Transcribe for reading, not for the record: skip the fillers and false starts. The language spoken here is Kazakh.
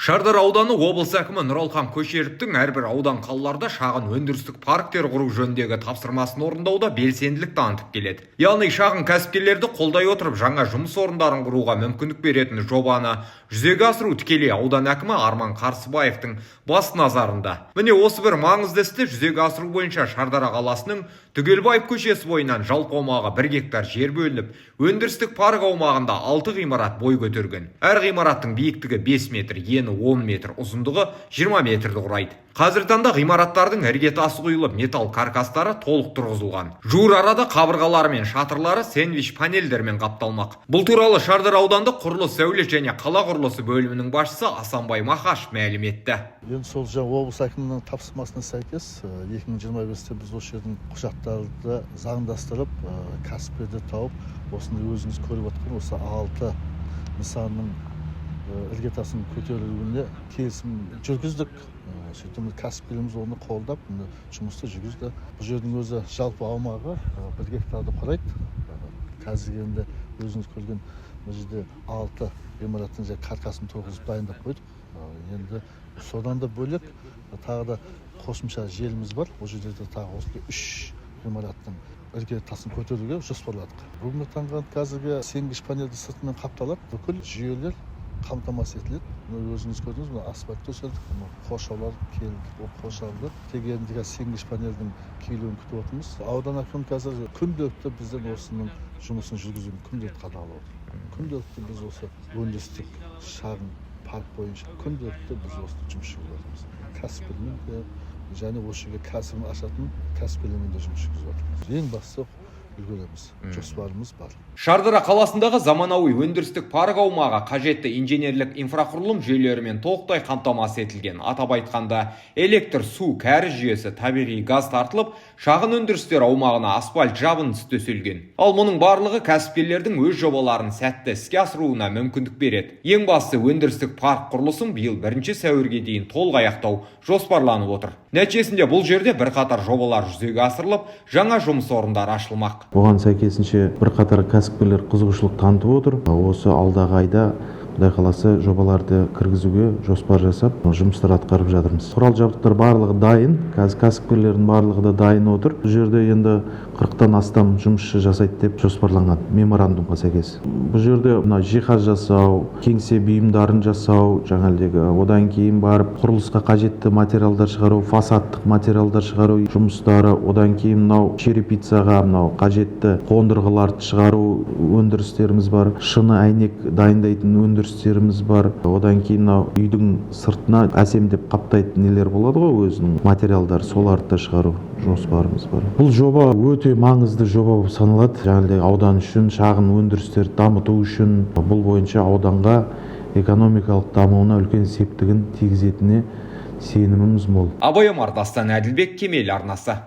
Шардара ауданы облыс әкімі Нұралхан Көшеровтің әрбір аудан қалаларда шағын өндірістік парктер құру жөніндегі тапсырмасын орындауда белсенділік танытып келеді. Яғни шағын кәсіпкерлерді қолдай отырып жаңа жұмыс орындарын құруға мүмкіндік беретін жобаны жүзеге асыру тікелей аудан әкімі Арман Қарсыбаевтың бас назарында. Міне осы бір маңызды істі жүзеге асыру бойынша Шардара қаласының Түгелбаев көшесі бойынан жалпы аумағы 1 гектар жер бөлініп, өндірістік парк аумағында 6 ғимарат бой көтерген. Әр ғимараттың биіктігі 5 метр, ені 10 метр, ұзындығы 20 метрді құрайды. Қазіргі таңда ғимараттардың іргетасы құйылып, металл каркастары толық тұрғызылған. Жуыр арада қабырғалары мен шатырлары сэндвич панельдермен қапталмақ. Бұл туралы Шардара аудандық құрылыс сәулет және қала құрылысы бөлімінің басшысы Асанбай Махаш мәлім етті. Енді сол облыс әкімінің тапсырмасына сәйкес 2025-те біз осы жердің құжаттарды заңдастырып, кәсіпкерді тауып, осында өзіңіз көріп отқан осы 6 нысанның іргетасының көтерілуіне келісім жүргіздік. Сөйтіп кәсіпкеріміз оны қолдап, жұмысты жүргізді. Бұл жердің өзі жалпы аумағы 1 гектарды құрайды. Қазір енді өзіңіз көрген бұл жерде 6 ғимараттың каркасын тұрғызып дайындап қойдық. Енді содан да бөлек тағы да қосымша желіміз бар. Ол жерде тағы 3 ғимараттың іргетасын көтеруге жоспарладық. Бүгінгі таңға қазіргі сенгіш панельді сыртымен қапталады. Бүкіл жүйелер қамтамасыз етіледі. Өзіңіз көрдіңіз, асфальт төселдік, қоршаулар келді, қоршалды. Тек енді сенгіш панельдің келуін күтіп отырмыз. Аудан әкімі қазір күнделікті біздің осының жұмысын жүргізуін күнделікті қадағалап отыр. Күнделікті біз осы өндірістік шағын парк бойынша күнделікті біз осы жұмыс жүргізіп жатырмыз. Кәсіпкермен де және осы жерге кәсібін ашатын кәсіпкерлермен де жұмыс жүргізіп жатырмыз. Ең бастысы үлгереміз, жоспарымыз бар. Шардара қаласындағы заманауи өндірістік парк аумағы қажетті инженерлік инфрақұрылым жүйелерімен толықтай қамтамасыз етілген. Атап айтқанда, электр, су, кәріз жүйесі, табиғи газ тартылып, шағын өндірістер аумағына асфальт жабындысы төселген. Ал мұның барлығы кәсіпкерлердің өз жобаларын сәтті іске асыруына мүмкіндік береді. Ең бастысы өндірістік парк құрылысын биыл 1 сәуірге дейін толық аяқтау жоспарланып отыр. Нәтижесінде бұл жерде бірқатар жобалар жүзеге асырылып, жаңа жұмыс орындары ашылмақ. Оған сәйкесінше бірқатар кәсіпкерлер қызығушылық танытып отыр. Осы алдағы айда Құдай қаласа жобаларды кіргізуге жоспар жасап, жұмыстар атқарып жатырмыз. Құрал жабдықтар барлығы дайын, кәсіпкерлердің барлығы да дайын отыр. Бұл жерде енді 40-тан астам жұмысшы жасайды деп жоспарланған меморандумға сәйкес. Бұл жерде жиһаз жасау, кеңсе бұйымдарын жасау, одан кейін барып құрылысқа қажетті материалдар шығару, фасадтық материалдар шығару жұмыстары, одан кейін черепицаға қажетті қондырғыларды шығару өндірістеріміз бар, шыны әйнек дайындайтын өндірістеріміз бар. Одан кейін үйдің сыртына әсемдеп қаптайтын нелер болады ғой, өзінің материалдар, соларды шығару жоспарымыз бар. Бұл жоба өте маңызды жоба болып саналады. Аудан үшін, шағын өндірістерді дамыту үшін, бұл бойынша ауданға экономикалық дамуына үлкен септігін тигізетініне сеніміміз мол. Абай Омар, Дастан Әділбек, Кемел арнасы.